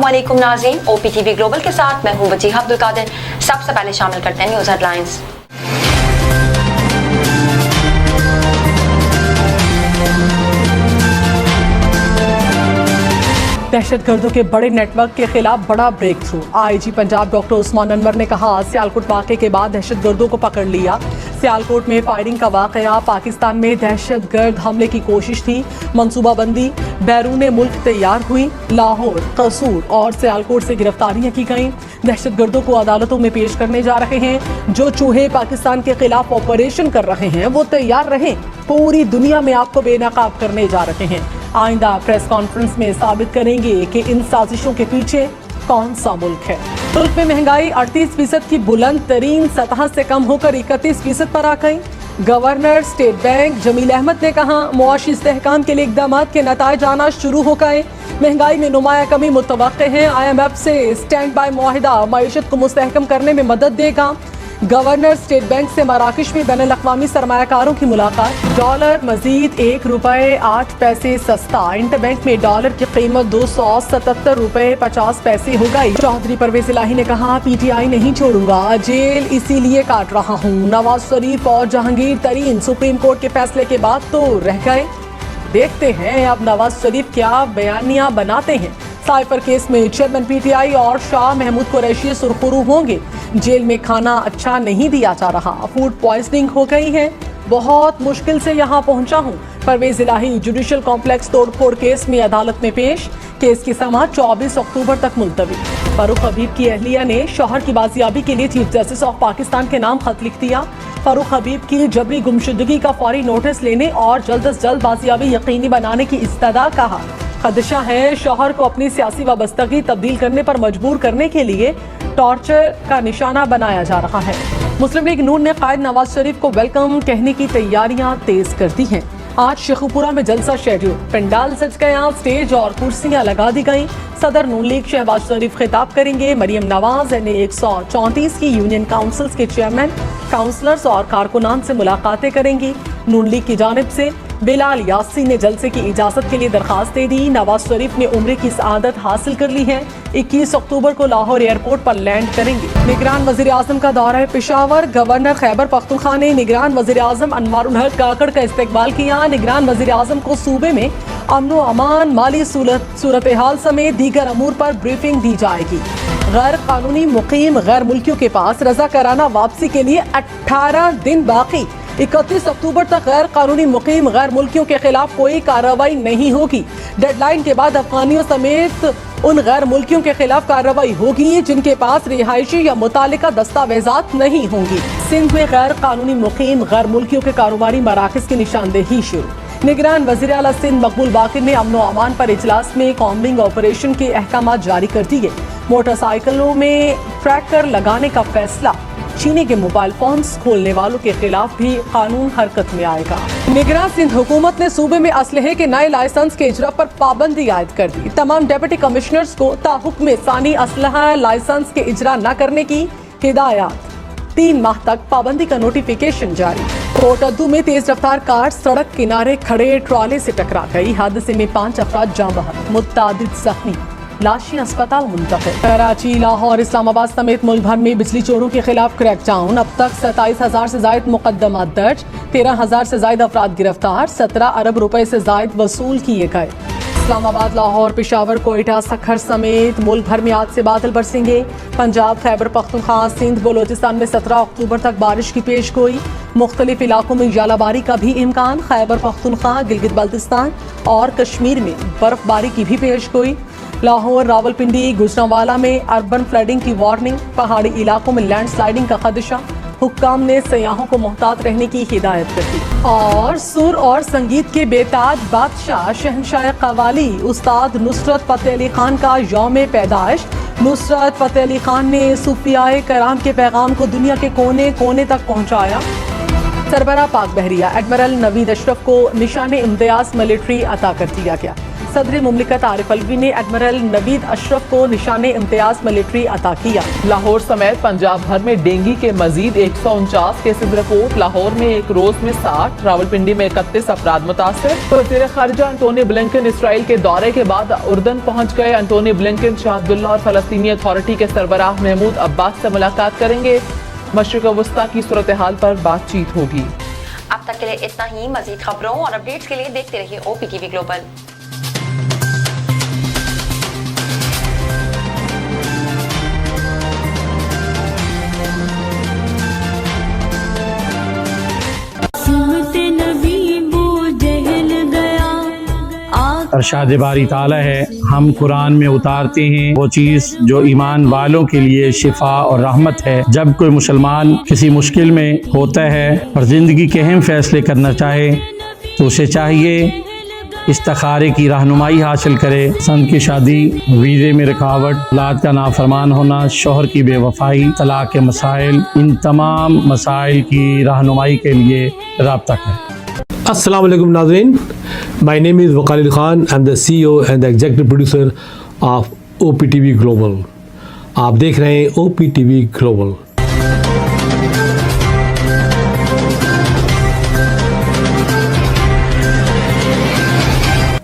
अस्सलामुअलैकुम नाज़रीन, OPTV global के साथ मैं हूं वजीहा अब्दुल कादिर। सबसे पहले शामिल करते हैं न्यूज़ हेडलाइंस। दहशतगर्दों के बड़े नेटवर्क के खिलाफ बड़ा breakthrough. IG Punjab doctor Usman Anwar ने कहा, सियालकोट वाक़े के बाद दहशतगर्दों को पकड़ लिया। सियालकोट में फायरिंग का वाक़या, पाकिस्तान में दहशतगर्द हमले की कोशिश थी, मंसूबाबंदी बैरून मुल्क तैयार हुई। लाहौर, कसूर और सियालकोट से गिरफ्तारियां की गईं। दहशतगर्दों को अदालतों में पेश करने जा रहे हैं। जो चूहे पाकिस्तान के खिलाफ ऑपरेशन कर रहे हैं वो तैयार रहें, पूरी दुनिया में आपको बेनकाब करने जा रहे हैं। आइंदा प्रेस कॉन्फ्रेंस में साबित करेंगे कि इन साजिशों के पीछे कौन सा मुल्क है। मुल्क में महंगाई 38% की बुलंद तरीन सतह से कम होकर 31% पर आ गई। Governor state bank Jamil Ahmed ने कहा, मुआशी इस्तेहकाम के लिए इक़दाम के नताइज आना शुरू हो गए। महंगाई में नुमाया कमी मुतवक्के है। IMF से स्टैंड बाय मुआहिदा मईशत को मुस्तहकम करने में मदद देगा। गवर्नर स्टेट बैंक से मराकश में बैनुल अक़वामी सरमायाकारों की मुलाकात। डॉलर मजीद ₹1.08 सस्ता। इंटरबैंक में डॉलर की कीमत ₹277.50 हो गई। चौधरी परवेज इलाही ने कहा, PTI नहीं छोड़ूंगा, जेल इसीलिए काट रहा हूँ। नवाज शरीफ और जहांगीर तरीन सुप्रीम कोर्ट के फैसले के बाद तो रह गए। देखते हैं अब नवाज शरीफ क्या बयानियां बनाते हैं। साइफर केस में चेयरमैन PTI और शाह महमूद कुरैशी सुरखरू होंगे। जेल में खाना अच्छा नहीं दिया जा रहा, फूड पॉइजनिंग हो गई है, बहुत मुश्किल से यहाँ पहुंचा हूँ। परवेज इलाही जुडिशल कॉम्प्लेक्स तोड़फोड़ केस में अदालत में पेश। केस की समाअत 24 अक्टूबर तक मुलतवी। फारूक हबीब की अहलिया ने शौहर की बाजियाबी के लिए चीफ जस्टिस ऑफ पाकिस्तान के नाम खत लिख दिया। फारूक हबीब की जबरी गुमशुदगी का फौरी नोटिस लेने और जल्द अज जल्द बाजियाबी यकीनी बनाने की इस्तदा कहा। खदशा है शौहर को अपनी सियासी वाबस्तगी तब्दील करने पर मजबूर करने के लिए टॉर्चर का निशाना बनाया जा रहा है। मुस्लिम लीग नून ने कायद नवाज शरीफ को वेलकम कहने की तैयारियां तेज कर दी हैं। आज शेखुपुरा में जलसा शेड्यूल, पंडाल सज गया, स्टेज और कुर्सियां लगा दी गईं। सदर नून लीग शहबाज शरीफ खिताब करेंगे। मरियम नवाज ने 134 की यूनियन काउंसिल्स के चेयरमैन, काउंसलर्स और कारकुनान से मुलाकातें करेंगी। नून लीग की जानिब से बिलाल यासीन ने जलसे की इजाजत के लिए दरखास्त दे दी। नवाज शरीफ ने उम्रे की सआदत हासिल कर ली है। 21 अक्टूबर को लाहौर एयरपोर्ट पर लैंड करेंगे। निगरान वजीर आजम का दौरा है पेशावर। गवर्नर खैबर पख्तूनख्वा ने निगरान वजीर आजम अनवारुल हक काकड़ का इस्तकबाल किया। निगरान वजीर आजम को सूबे में अमन व अमान, माली सूरत हाल समेत दीगर अमूर पर ब्रीफिंग दी जाएगी। गैर कानूनी मुकीम गैर मुल्कियों के पास रजा कराना वापसी के लिए 18 दिन बाकी। 31 अक्टूबर तक गैर कानूनी मुकीम गैर मुल्कियों के खिलाफ कोई कार्रवाई नहीं होगी। डेडलाइन के बाद अफगानियों समेत उन गैर मुल्कियों के खिलाफ कार्रवाई होगी जिनके पास रिहायशी या मुतालिका दस्तावेजात नहीं होंगी। सिंध में गैर कानूनी मुकीम गैर मुल्कियों के कारोबारी मराकज की निशानदेही शुरू। निगरान वज़ीर आला सिंध मकबूल बाकिर ने अमन व अमान पर इजलास में कॉम्बिंग ऑपरेशन के अहकाम जारी कर दिए। मोटरसाइकिलों में ट्रैकर लगाने का फैसला। चीनी के मोबाइल फोन्स खोलने वालों के खिलाफ भी कानून हरकत में आएगा। निगरान सिंध हुकूमत ने सूबे में असलहे के नए लाइसेंस के इजरा पर पाबंदी आयद कर दी। तमाम डिप्टी कमिश्नर्स को ताहुक्म सानी असलहा लाइसेंस के इजरा न करने की हिदायत। 3 माह तक पाबंदी का नोटिफिकेशन जारी। कोटद्दू में तेज रफ्तार कार सड़क किनारे खड़े ट्रॉले से टकरा गई। हादसे में 5 अफराद जाँ बहक, मुतअद्दिद जख्मी, लाशें अस्पताल मुंतकिल। कराची, लाहौर, इस्लामाबाद समेत मुल्क भर में बिजली चोरों के खिलाफ क्रैकडाउन। अब तक 27,000 से ज्यादा मुकदमा दर्ज, 13,000 से ज्यादा अफराद गिरफ्तार, 17 अरब रुपए से ज्यादा वसूल किए गए। इस्लामाबाद, लाहौर, पेशावर, कोयटा, सखर समेत मुल्क भर में आज से बादल बरसेंगे। पंजाब, खैबर पख्तूनख्वा, सिंध, बलोचिस्तान में 17 अक्टूबर तक बारिश की पेशगोई। मुख्तलिफ इलाकों में जालाबारी का भी इम्कान। खैबर पख्तूनख्वा, गिलगित बल्तिस्तान और कश्मीर में बर्फबारी की भी पेशगोई। लाहौर, रावलपिंडी, गुजरांवाला में अर्बन फ्लडिंग की वार्निंग। पहाड़ी इलाकों में लैंड स्लाइडिंग का खदशा। हुक्काम ने सयाहों को मोहतात रहने की हिदायत कर दी। और सुर और संगीत के बेताज बादशाह शहंशाह कव्वाली उस्ताद नुसरत फतेह अली खान का यौम पैदाइश। नुसरत फतेह अली खान ने सूफियाए कराम के पैगाम को दुनिया के कोने कोने तक पहुँचाया। सरबराह पाक बहरिया एडमिरल नवीद अशरफ को निशान इम्तियाज मिलिट्री अता कर दिया गया। सदर मुमलिकत आरिफ अलवी ने एडमिरल नवीद अशरफ को निशान इम्तियाज मिलिट्री अता किया। लाहौर समेत पंजाब भर में डेंगू के मजीद 149 केसेज रिपोर्ट। लाहौर में एक रोज में 60, रावलपिंडी में 31 अफराद मुतासर। वज़ीर ख़ारिजा एंटोनी ब्लिंकन इसराइल के दौरे के बाद उर्दन पहुंच गए। एंटोनी ब्लिंकन शाह अब्दुल्ला और फलस्तीनी अथॉरिटी के सरबराह महमूद अब्बास से मुलाकात करेंगे। मशरिक़ वस्ता की सूरत हाल पर बातचीत होगी। अब तक के लिए इतना ही। मजीद खबरों और अपडेट्स के लिए देखते रहिए OPTV ग्लोबल। अरशाद बारी ताला है, हम कुरान में उतारते हैं वो चीज़ जो ईमान वालों के लिए शिफा और रहमत है। जब कोई मुसलमान किसी मुश्किल में होता है और ज़िंदगी के अहम फैसले करना चाहे तो उसे चाहिए इस्तिखारे की रहनुमाई हासिल करे। संत की शादी, वीज़े में रुकावट, औलाद का नाफरमान होना, शोहर की बेवफाई, तलाक के मसाइल, इन तमाम मसाइल की रहनुमाई के लिए राब्ता करें। अस्सलाम वालेकुम नाज़रीन, my name is Wakal Khan, I am the CEO and the executive producer of OPTV global. आप देख रहे हैं OPTV ग्लोबल।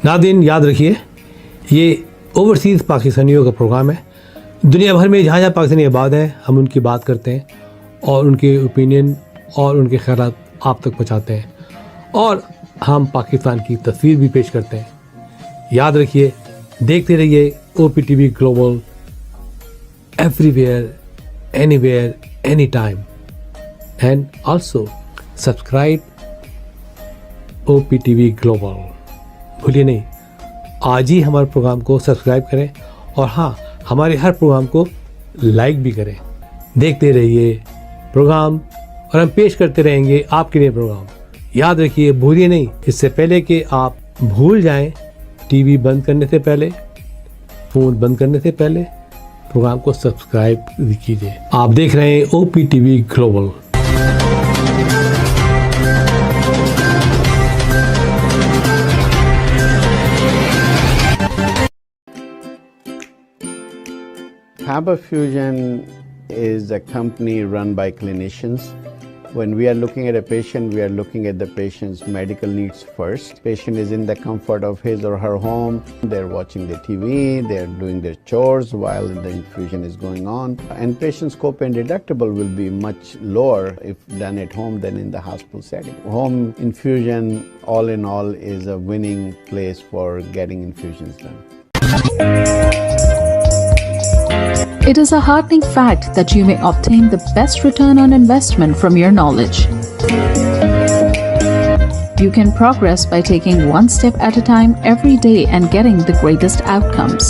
नाज़रीन याद रखिए, ये ओवरसीज़ पाकिस्तानियों का प्रोग्राम है। दुनिया भर में जहाँ जहाँ पाकिस्तानी आबाद हैं हम उनकी बात करते हैं और उनके ओपिनियन और उनके ख़यालात आप तक पहुँचाते हैं और हम पाकिस्तान की तस्वीर भी पेश करते हैं। याद रखिए, देखते रहिए OPTV global, everywhere, anywhere, any time, and also subscribe OPTV global. भूलिए नहीं, आज ही हमारे प्रोग्राम को सब्सक्राइब करें और हाँ, हमारे हर प्रोग्राम को लाइक भी करें। देखते रहिए प्रोग्राम और हम पेश करते रहेंगे आपके लिए प्रोग्राम। याद रखिए, भूलिए नहीं, इससे पहले कि आप भूल जाएं, टीवी बंद करने से पहले, फ़ोन बंद करने से पहले प्रोग्राम को सब्सक्राइब कीजिए। आप देख रहे हैं OPTV global. Faber Fusion is a company run by clinicians. When we are looking at a patient, we are looking at the patient's medical needs first. Patient is in the comfort of his or her home. They're watching the TV, they're doing their chores while the infusion is going on. And patient's copay and deductible will be much lower if done at home than in the hospital setting. Home infusion, all in all, is a winning place for getting infusions done. It is a heartening fact that you may obtain the best return on investment from your knowledge. You can progress by taking one step at a time every day and getting the greatest outcomes.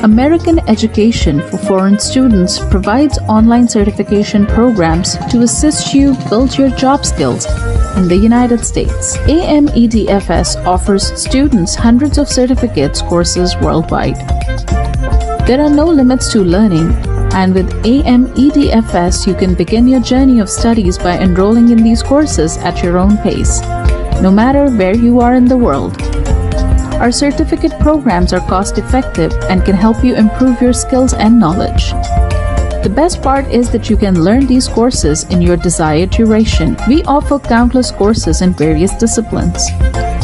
American Education for Foreign Students provides online certification programs to assist you build your job skills in the United States. AMEDFS offers students hundreds of certificates courses worldwide. There are no limits to learning, and with AMEDFS, you can begin your journey of studies by enrolling in these courses at your own pace, no matter where you are in the world. Our certificate programs are cost-effective and can help you improve your skills and knowledge. The best part is that you can learn these courses in your desired duration. We offer countless courses in various disciplines.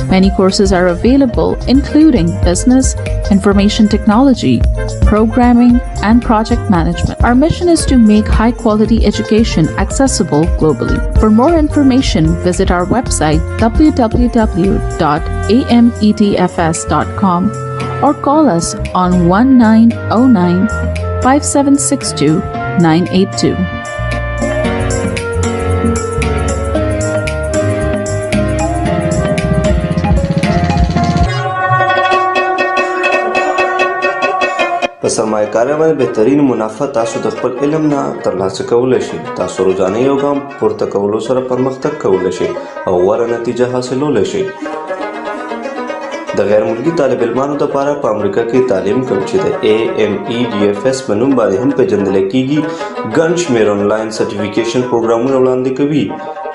Many courses are available, including business, information technology, programming, and project management. Our mission is to make high-quality education accessible globally. For more information, visit our website www.amedfs.com or call us on 1909-5762-982. په سرمایه‌کارۍ باندې بهترین منافع تاسو د خپل علم نه ترلاسه کولی شئ. تاسو روزانه you ګام پورته کولو سره پرمختګ کولی شئ او غوره نتیجه حاصلولی شئ. د غیر ملکي طالب علمانو لپاره په امریکا کې تعلیم کوم چې د AMEDFS په نوم باندې هم پیژندل کیږي ګڼ شمېر آنلاین سرټیفیکیشن پروګرامونه وړاندې کوي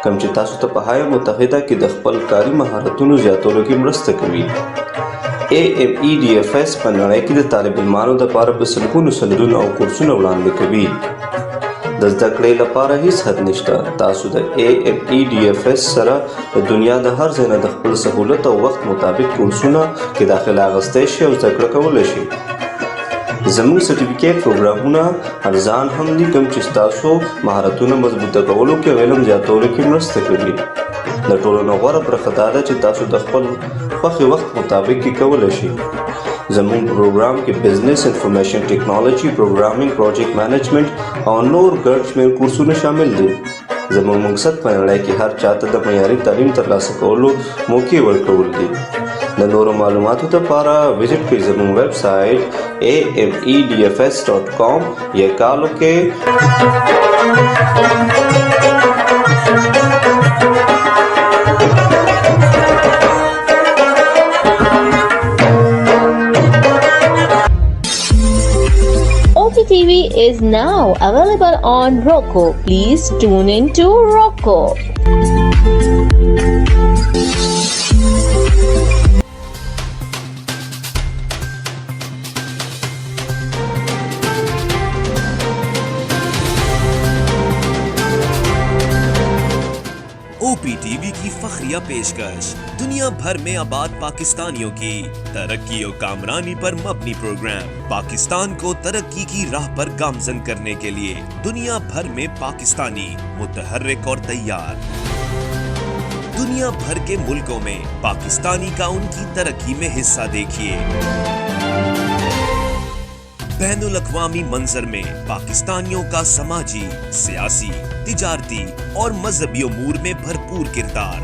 کوم چې تاسو ته په هایه متحده کې د خپل کاري مهارتونو زیاتولو کې مرسته کوي. AMEDFS په نړۍ کې د طالب علمانو دپاره په سلګونو سندونه او کورسونه وړاندې کوي. د زده کړې لپاره هیڅ حد نشته. تاسو د AMEDFS سره د دنیا د هر ځای نه د خپل سهولت او وخت مطابق کورسونه کې داخله اخیستی شئ او زده کړه کولی شئ. زموږ سرټیفیکیټ پروګرامونه ارزان هم دي کوم چې ستاسو مهارتونه مضبوطه کولو کې او علم زیاتولو کې مرسته کوي. د ټولو نه غوره برخه دا ده چې تاسو د خپل خوښې وخت مطابق کې کولی شئ. زموږ پروګرام کې بزنس، انفارمیشن ټیکنالوجي، پروګرامینګ، پروجیکټ مینجمنټ او نور ګڼ شمېر کورسونه شامل دي. زموږ مقصد په نړۍ کې هر چاته د معیاري تعلیم ترلاسه کولو موقع ورکول دي. د نورو معلوماتو لپاره وزټ کړئ زموږ ویب سایټ amedfs.com یا کال وکړئ OPTV is now available on Roku. Please tune in to Roku. OPTV की फखरिया पेशकश दुनिया भर में आबाद पाकिस्तानियों की तरक्की और कामरानी पर मबनी प्रोग्राम पाकिस्तान को तरक्की की राह पर गामजन करने के लिए दुनिया भर में पाकिस्तानी मुतहर्रिक और तैयार. दुनिया भर के मुल्कों में पाकिस्तानी का उनकी तरक्की में हिस्सा देखिए. बैनुल अक़वामी मंजर में पाकिस्तानियों का समाजी, सियासी, तिजारती और मजहबी उमूर में भरपूर किरदार